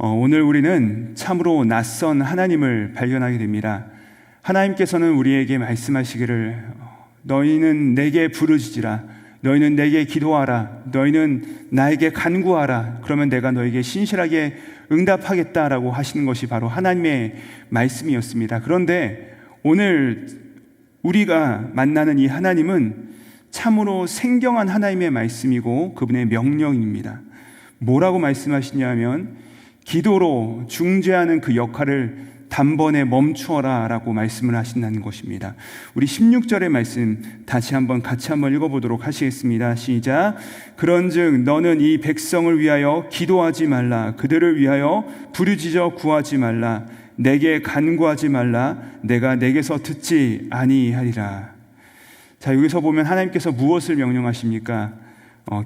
오늘 우리는 참으로 낯선 하나님을 발견하게 됩니다. 하나님께서는 우리에게 말씀하시기를 너희는 내게 부르짖으라, 너희는 내게 기도하라, 너희는 나에게 간구하라, 그러면 내가 너에게 신실하게 응답하겠다라고 하시는 것이 바로 하나님의 말씀이었습니다. 그런데 오늘 우리가 만나는 이 하나님은 참으로 생경한 하나님의 말씀이고 그분의 명령입니다. 뭐라고 말씀하시냐면 기도로 중재하는 그 역할을 단번에 멈추어라 라고 말씀을 하신다는 것입니다. 우리 16절의 말씀 같이 한번 읽어보도록 하시겠습니다. 시작. 그런즉 너는 이 백성을 위하여 기도하지 말라, 그들을 위하여 부르짖어 구하지 말라, 내게 간구하지 말라, 내가 내게서 듣지 아니하리라. 자, 여기서 보면 하나님께서 무엇을 명령하십니까?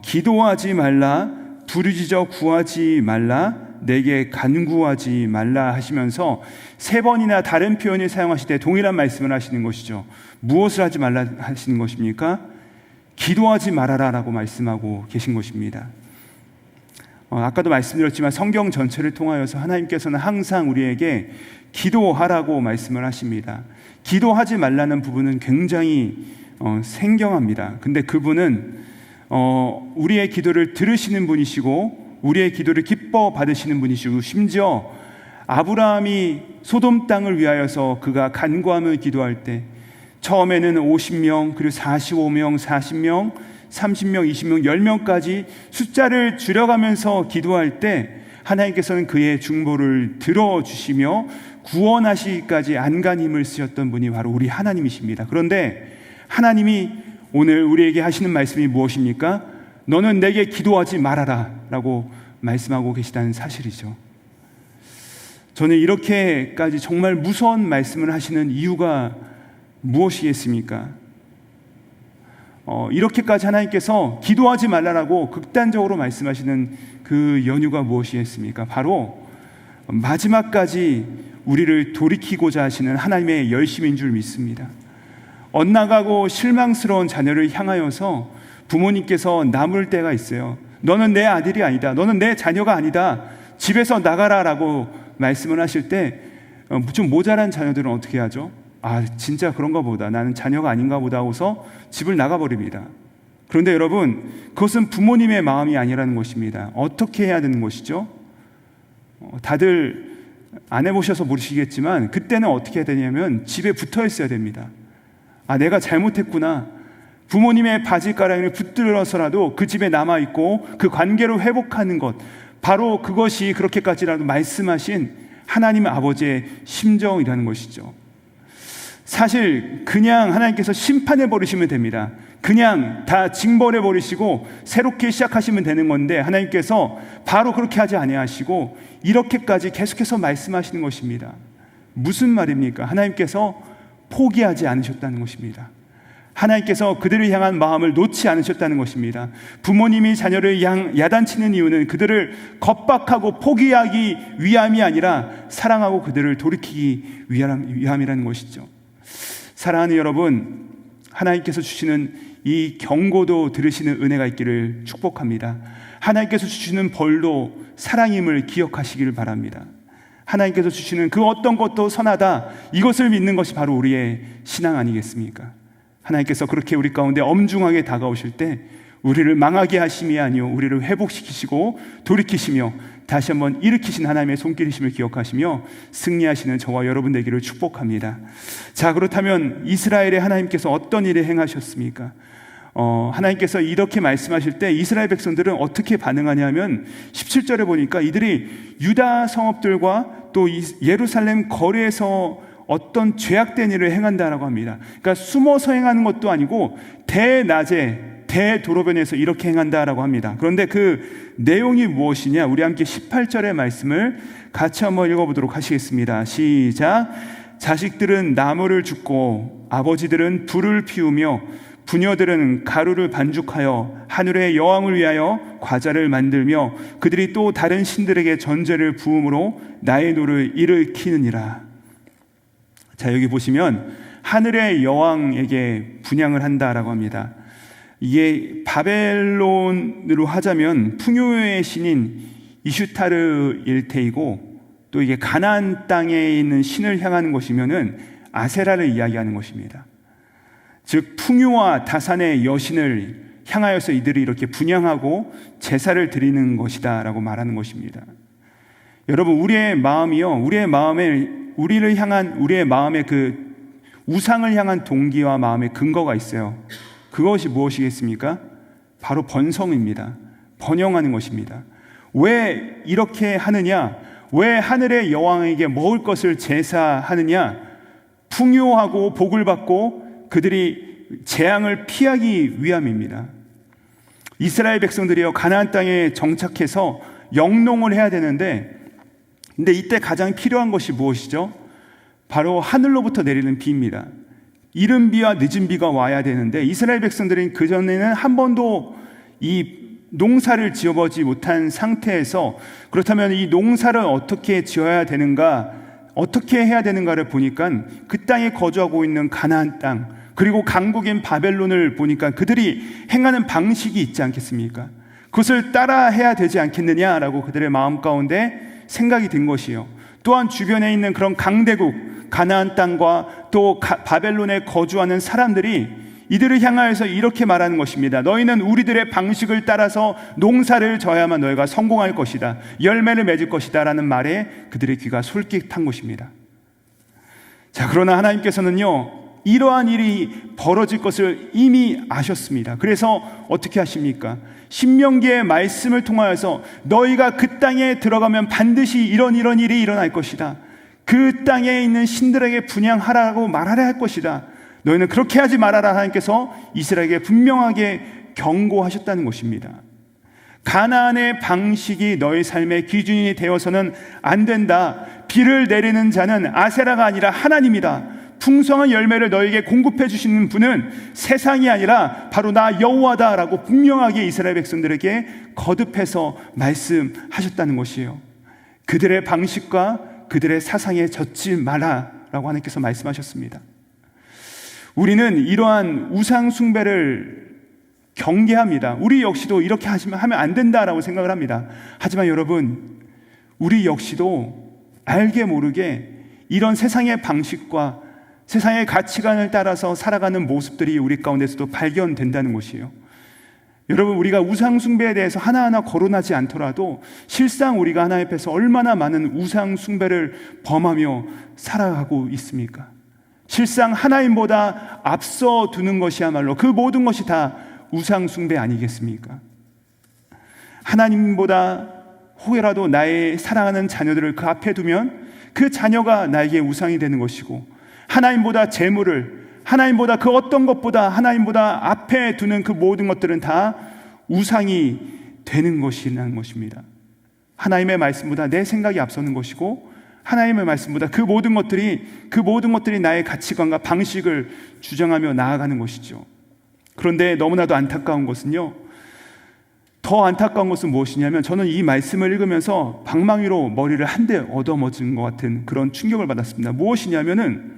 기도하지 말라, 부르짖어 구하지 말라, 내게 간구하지 말라 하시면서 세 번이나 다른 표현을 사용하실 때 동일한 말씀을 하시는 것이죠. 무엇을 하지 말라 하시는 것입니까? 기도하지 말아라 라고 말씀하고 계신 것입니다. 아까도 말씀드렸지만 성경 전체를 통하여서 하나님께서는 항상 우리에게 기도하라고 말씀을 하십니다. 기도하지 말라는 부분은 굉장히 생경합니다. 근데 그분은 우리의 기도를 들으시는 분이시고 우리의 기도를 기뻐 받으시는 분이시고, 심지어 아브라함이 소돔 땅을 위하여서 그가 간구하며 기도할 때 처음에는 50명, 그리고 45명, 40명, 30명, 20명, 10명까지 숫자를 줄여가면서 기도할 때 하나님께서는 그의 중보를 들어주시며 구원하시기까지 안간 힘을 쓰셨던 분이 바로 우리 하나님이십니다. 그런데 하나님이 오늘 우리에게 하시는 말씀이 무엇입니까? 너는 내게 기도하지 말아라 라고 말씀하고 계시다는 사실이죠. 저는 이렇게까지 정말 무서운 말씀을 하시는 이유가 무엇이겠습니까? 이렇게까지 하나님께서 기도하지 말라라고 극단적으로 말씀하시는 그 연유가 무엇이겠습니까? 바로 마지막까지 우리를 돌이키고자 하시는 하나님의 열심인 줄 믿습니다. 엇나가고 실망스러운 자녀를 향하여서 부모님께서 나물 때가 있어요. 너는 내 아들이 아니다, 너는 내 자녀가 아니다, 집에서 나가라 라고 말씀을 하실 때 좀 모자란 자녀들은 어떻게 하죠? 진짜 그런가 보다, 나는 자녀가 아닌가 보다 하고서 집을 나가버립니다. 그런데 여러분, 그것은 부모님의 마음이 아니라는 것입니다. 어떻게 해야 되는 것이죠? 다들 안 해보셔서 모르시겠지만 그때는 어떻게 해야 되냐면 집에 붙어 있어야 됩니다. 내가 잘못했구나, 부모님의 바지가랑이를 붙들어서라도 그 집에 남아있고 그 관계를 회복하는 것, 바로 그것이 그렇게까지라도 말씀하신 하나님 아버지의 심정이라는 것이죠. 사실 그냥 하나님께서 심판해 버리시면 됩니다. 그냥 다 징벌해 버리시고 새롭게 시작하시면 되는 건데 하나님께서 바로 그렇게 하지 아니하시고 이렇게까지 계속해서 말씀하시는 것입니다. 무슨 말입니까? 하나님께서 포기하지 않으셨다는 것입니다. 하나님께서 그들을 향한 마음을 놓지 않으셨다는 것입니다. 부모님이 자녀를 야단치는 이유는 그들을 겁박하고 포기하기 위함이 아니라 사랑하고 그들을 돌이키기 위함이라는 것이죠. 사랑하는 여러분, 하나님께서 주시는 이 경고도 들으시는 은혜가 있기를 축복합니다. 하나님께서 주시는 벌도 사랑임을 기억하시기를 바랍니다. 하나님께서 주시는 그 어떤 것도 선하다, 이것을 믿는 것이 바로 우리의 신앙 아니겠습니까? 하나님께서 그렇게 우리 가운데 엄중하게 다가오실 때 우리를 망하게 하심이 아니요 우리를 회복시키시고 돌이키시며 다시 한번 일으키신 하나님의 손길이심을 기억하시며 승리하시는 저와 여러분 되기를 축복합니다. 자, 그렇다면 이스라엘의 하나님께서 어떤 일을 행하셨습니까? 하나님께서 이렇게 말씀하실 때 이스라엘 백성들은 어떻게 반응하냐면 17절에 보니까 이들이 유다 성읍들과 또 예루살렘 거리에서 어떤 죄악된 일을 행한다라고 합니다. 그러니까 숨어서 행하는 것도 아니고 대낮에 대도로변에서 이렇게 행한다라고 합니다. 그런데 그 내용이 무엇이냐? 우리 함께 18절의 말씀을 같이 한번 읽어보도록 하시겠습니다. 시작. 자식들은 나무를 줍고 아버지들은 불을 피우며 부녀들은 가루를 반죽하여 하늘의 여왕을 위하여 과자를 만들며 그들이 또 다른 신들에게 전제를 부음으로 나의 노를 일으키느니라. 자, 여기 보시면 하늘의 여왕에게 분향을 한다라고 합니다. 이게 바벨론으로 하자면 풍요의 신인 이슈타르 일테이고 또 이게 가나안 땅에 있는 신을 향하는 것이면은 아세라를 이야기하는 것입니다. 즉 풍요와 다산의 여신을 향하여서 이들이 이렇게 분향하고 제사를 드리는 것이다라고 말하는 것입니다. 여러분, 우리의 마음이요, 우리의 마음의 그 우상을 향한 동기와 마음의 근거가 있어요. 그것이 무엇이겠습니까? 바로 번성입니다. 번영하는 것입니다. 왜 이렇게 하느냐? 왜 하늘의 여왕에게 먹을 것을 제사하느냐? 풍요하고 복을 받고 그들이 재앙을 피하기 위함입니다. 이스라엘 백성들이요, 가나안 땅에 정착해서 영농을 해야 되는데, 근데 이때 가장 필요한 것이 무엇이죠? 바로 하늘로부터 내리는 비입니다. 이른 비와 늦은 비가 와야 되는데 이스라엘 백성들은 그전에는 한 번도 이 농사를 지어보지 못한 상태에서, 그렇다면 이 농사를 어떻게 지어야 되는가, 어떻게 해야 되는가를 보니까 그 땅에 거주하고 있는 가나안 땅, 그리고 강국인 바벨론을 보니까 그들이 행하는 방식이 있지 않겠습니까? 그것을 따라 해야 되지 않겠느냐라고 그들의 마음 가운데 생각이 든 것이요. 또한 주변에 있는 그런 강대국 가나안 땅과 또 바벨론에 거주하는 사람들이 이들을 향하여서 이렇게 말하는 것입니다. 너희는 우리들의 방식을 따라서 농사를 져야만 너희가 성공할 것이다, 열매를 맺을 것이다 라는 말에 그들의 귀가 솔깃한 것입니다. 자, 그러나 하나님께서는요, 이러한 일이 벌어질 것을 이미 아셨습니다. 그래서 어떻게 하십니까? 신명기의 말씀을 통하여서 너희가 그 땅에 들어가면 반드시 이런 일이 일어날 것이다, 그 땅에 있는 신들에게 분향하라고 말하려 할 것이다, 너희는 그렇게 하지 말아라, 하나님께서 이스라엘에게 분명하게 경고하셨다는 것입니다. 가나안의 방식이 너희 삶의 기준이 되어서는 안 된다. 비를 내리는 자는 아세라가 아니라 하나님이다. 풍성한 열매를 너에게 공급해 주시는 분은 세상이 아니라 바로 나 여호와다라고 분명하게 이스라엘 백성들에게 거듭해서 말씀하셨다는 것이에요. 그들의 방식과 그들의 사상에 젖지 마라라고 하나님께서 말씀하셨습니다. 우리는 이러한 우상 숭배를 경계합니다. 우리 역시도 이렇게 하면 안 된다라고 생각을 합니다. 하지만 여러분, 우리 역시도 알게 모르게 이런 세상의 방식과 세상의 가치관을 따라서 살아가는 모습들이 우리 가운데서도 발견된다는 것이에요. 여러분, 우리가 우상 숭배에 대해서 하나하나 거론하지 않더라도 실상 우리가 하나님 앞에서 얼마나 많은 우상 숭배를 범하며 살아가고 있습니까? 실상 하나님보다 앞서 두는 것이야말로 그 모든 것이 다 우상 숭배 아니겠습니까? 하나님보다 혹여라도 나의 사랑하는 자녀들을 그 앞에 두면 그 자녀가 나에게 우상이 되는 것이고, 하나님보다 재물을, 하나님보다 그 어떤 것보다 하나님보다 앞에 두는 그 모든 것들은 다 우상이 되는 것이라는 것입니다. 하나님의 말씀보다 내 생각이 앞서는 것이고, 하나님의 말씀보다 그 모든 것들이 나의 가치관과 방식을 주장하며 나아가는 것이죠. 그런데 너무나도 안타까운 것은요, 더 안타까운 것은 무엇이냐면, 저는 이 말씀을 읽으면서 방망 위로 머리를 한 대 얻어맞은 것 같은 그런 충격을 받았습니다. 무엇이냐면은,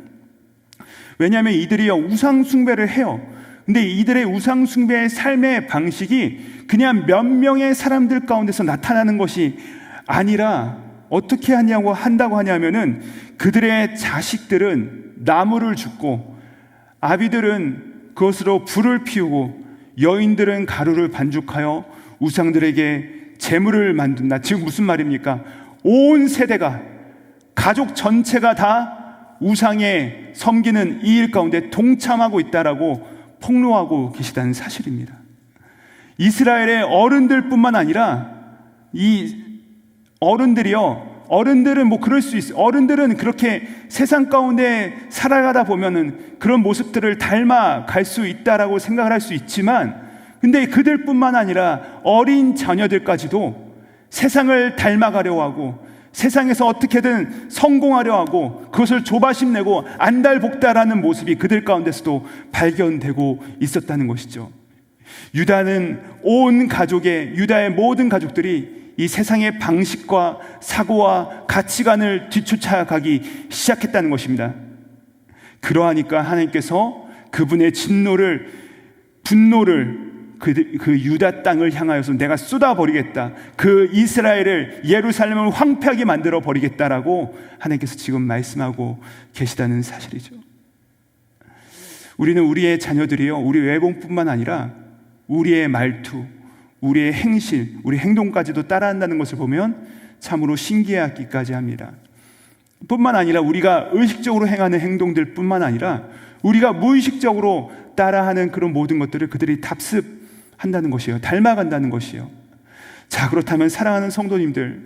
왜냐하면 이들이요, 우상 숭배를 해요. 근데 이들의 우상 숭배의 삶의 방식이 그냥 몇 명의 사람들 가운데서 나타나는 것이 아니라 어떻게 한다고 하냐면은, 그들의 자식들은 나무를 줍고, 아비들은 그것으로 불을 피우고, 여인들은 가루를 반죽하여 우상들에게 제물을 만든다. 지금 무슨 말입니까? 온 세대가, 가족 전체가 다 우상에 섬기는 이 일 가운데 동참하고 있다라고 폭로하고 계시다는 사실입니다. 이스라엘의 어른들뿐만 아니라 이 어른들은 뭐 그럴 수 있어요. 어른들은 그렇게 세상 가운데 살아가다 보면은 그런 모습들을 닮아 갈 수 있다라고 생각을 할 수 있지만, 근데 그들뿐만 아니라 어린 자녀들까지도 세상을 닮아가려 하고, 세상에서 어떻게든 성공하려 하고, 그것을 조바심 내고 안달복달하는 모습이 그들 가운데서도 발견되고 있었다는 것이죠. 유다의 모든 가족들이 이 세상의 방식과 사고와 가치관을 뒤쫓아가기 시작했다는 것입니다. 그러하니까 하나님께서 그분의 분노를 그 유다 땅을 향하여서 내가 쏟아버리겠다. 그 이스라엘을, 예루살렘을 황폐하게 만들어 버리겠다라고 하나님께서 지금 말씀하고 계시다는 사실이죠. 우리는 우리의 자녀들이요, 우리 외공뿐만 아니라 우리의 말투, 우리의 행실, 우리 행동까지도 따라한다는 것을 보면 참으로 신기하기까지 합니다. 뿐만 아니라 우리가 의식적으로 행하는 행동들 뿐만 아니라 우리가 무의식적으로 따라하는 그런 모든 것들을 그들이 답습한다는 것이에요. 닮아간다는 것이에요. 자, 그렇다면 사랑하는 성도님들,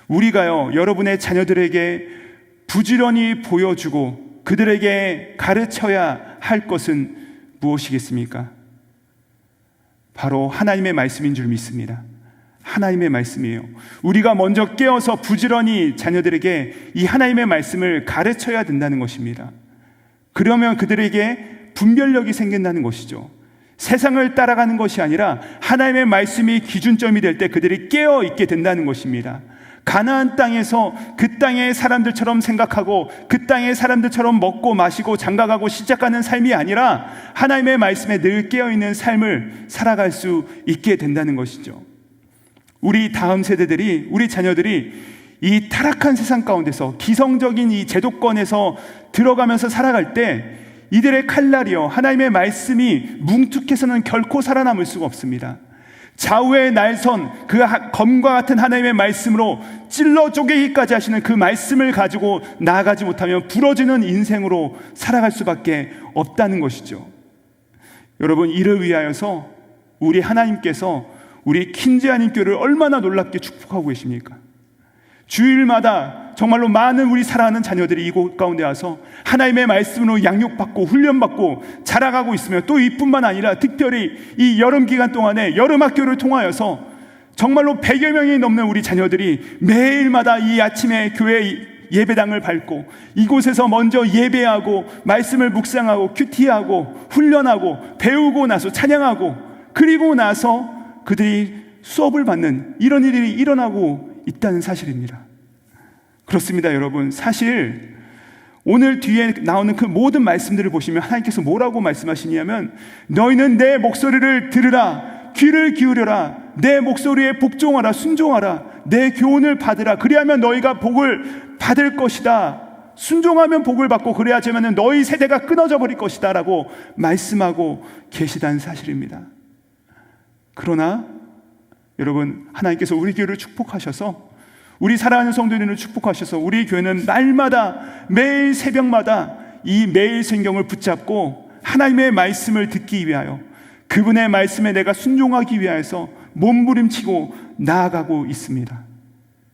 우리가요, 여러분의 자녀들에게 부지런히 보여주고 그들에게 가르쳐야 할 것은 무엇이겠습니까? 바로 하나님의 말씀인 줄 믿습니다. 하나님의 말씀이에요. 우리가 먼저 깨어서 부지런히 자녀들에게 이 하나님의 말씀을 가르쳐야 된다는 것입니다. 그러면 그들에게 분별력이 생긴다는 것이죠. 세상을 따라가는 것이 아니라 하나님의 말씀이 기준점이 될 때 그들이 깨어 있게 된다는 것입니다. 가나안 땅에서 그 땅의 사람들처럼 생각하고 그 땅의 사람들처럼 먹고 마시고 장가가고 시작하는 삶이 아니라 하나님의 말씀에 늘 깨어있는 삶을 살아갈 수 있게 된다는 것이죠. 우리 다음 세대들이, 우리 자녀들이 이 타락한 세상 가운데서 기성적인 이 제도권에서 들어가면서 살아갈 때 이들의 칼날이요, 하나님의 말씀이 뭉툭해서는 결코 살아남을 수가 없습니다. 좌우의 날선, 그 검과 같은 하나님의 말씀으로 찔러 쪼개기까지 하시는 그 말씀을 가지고 나아가지 못하면 부러지는 인생으로 살아갈 수밖에 없다는 것이죠. 여러분, 이를 위하여서 우리 하나님께서 우리 킨즈아님 교회를 얼마나 놀랍게 축복하고 계십니까? 주일마다 정말로 많은 우리 사랑하는 자녀들이 이곳 가운데 와서 하나님의 말씀으로 양육받고 훈련받고 자라가고 있으며, 또 이뿐만 아니라 특별히 이 여름 기간 동안에 여름학교를 통하여서 정말로 100여 명이 넘는 우리 자녀들이 매일마다 이 아침에 교회 예배당을 밟고 이곳에서 먼저 예배하고 말씀을 묵상하고 큐티하고 훈련하고 배우고 나서 찬양하고, 그리고 나서 그들이 수업을 받는 이런 일이 일어나고 있다는 사실입니다. 그렇습니다, 여러분. 사실 오늘 뒤에 나오는 그 모든 말씀들을 보시면 하나님께서 뭐라고 말씀하시냐면, 너희는 내 목소리를 들으라, 귀를 기울여라, 내 목소리에 복종하라, 순종하라, 내 교훈을 받으라, 그리하면 너희가 복을 받을 것이다. 순종하면 복을 받고, 그래야지 하면 너희 세대가 끊어져 버릴 것이다 라고 말씀하고 계시다는 사실입니다. 그러나 여러분, 하나님께서 우리 교회를 축복하셔서, 우리 사랑하는 성도님을 축복하셔서 우리 교회는 날마다, 매일 새벽마다 이 매일 성경을 붙잡고 하나님의 말씀을 듣기 위하여, 그분의 말씀에 내가 순종하기 위하여서 몸부림치고 나아가고 있습니다.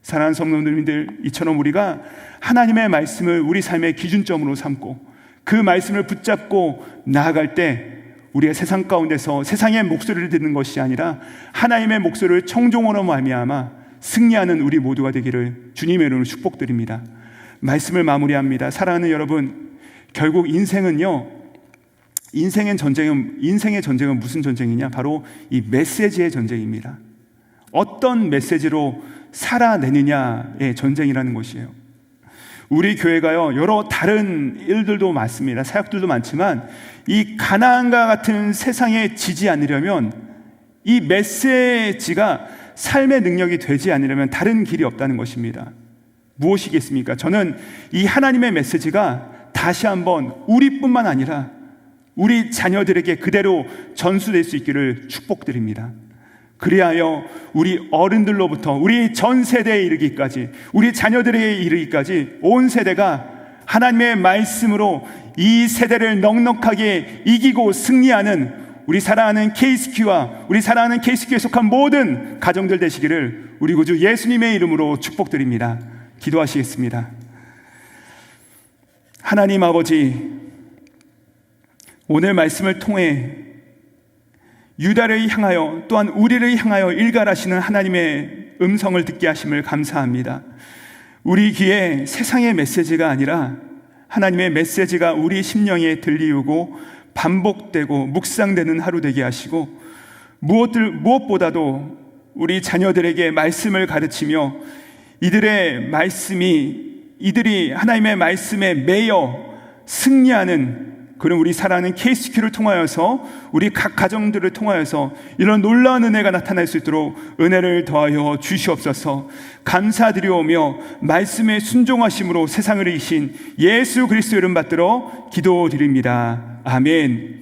사랑하는 성도님들, 이처럼 우리가 하나님의 말씀을 우리 삶의 기준점으로 삼고 그 말씀을 붙잡고 나아갈 때 우리가 세상 가운데서 세상의 목소리를 듣는 것이 아니라 하나님의 목소리를 청종으로 말미암아 승리하는 우리 모두가 되기를 주님의 이름으로 축복드립니다. 말씀을 마무리합니다. 사랑하는 여러분, 결국 인생은요, 인생의 전쟁은 무슨 전쟁이냐? 바로 이 메시지의 전쟁입니다. 어떤 메시지로 살아내느냐의 전쟁이라는 것이에요. 우리 교회가요, 여러 다른 일들도 많습니다. 사역들도 많지만 이 가나안과 같은 세상에 지지 않으려면, 이 메시지가 삶의 능력이 되지 않으려면 다른 길이 없다는 것입니다. 무엇이겠습니까? 저는 이 하나님의 메시지가 다시 한번 우리뿐만 아니라 우리 자녀들에게 그대로 전수될 수 있기를 축복드립니다. 그리하여 우리 어른들로부터 우리 전 세대에 이르기까지, 우리 자녀들에게 이르기까지 온 세대가 하나님의 말씀으로 이 세대를 넉넉하게 이기고 승리하는 우리 사랑하는 KCQ와 우리 사랑하는 KCQ에 속한 모든 가정들 되시기를 우리 구주 예수님의 이름으로 축복드립니다. 기도하시겠습니다. 하나님 아버지, 오늘 말씀을 통해 유다를 향하여 또한 우리를 향하여 일갈하시는 하나님의 음성을 듣게 하심을 감사합니다. 우리 귀에 세상의 메시지가 아니라 하나님의 메시지가 우리 심령에 들리우고 반복되고 묵상되는 하루 되게 하시고, 무엇보다도 우리 자녀들에게 말씀을 가르치며 이들이 하나님의 말씀에 매여 승리하는 그럼 우리 사랑하는 KCQ를 통하여서 우리 각 가정들을 통하여서 이런 놀라운 은혜가 나타날 수 있도록 은혜를 더하여 주시옵소서. 감사드리오며 말씀에 순종하심으로 세상을 이기신 예수 그리스도 이름 받들어 기도드립니다. 아멘.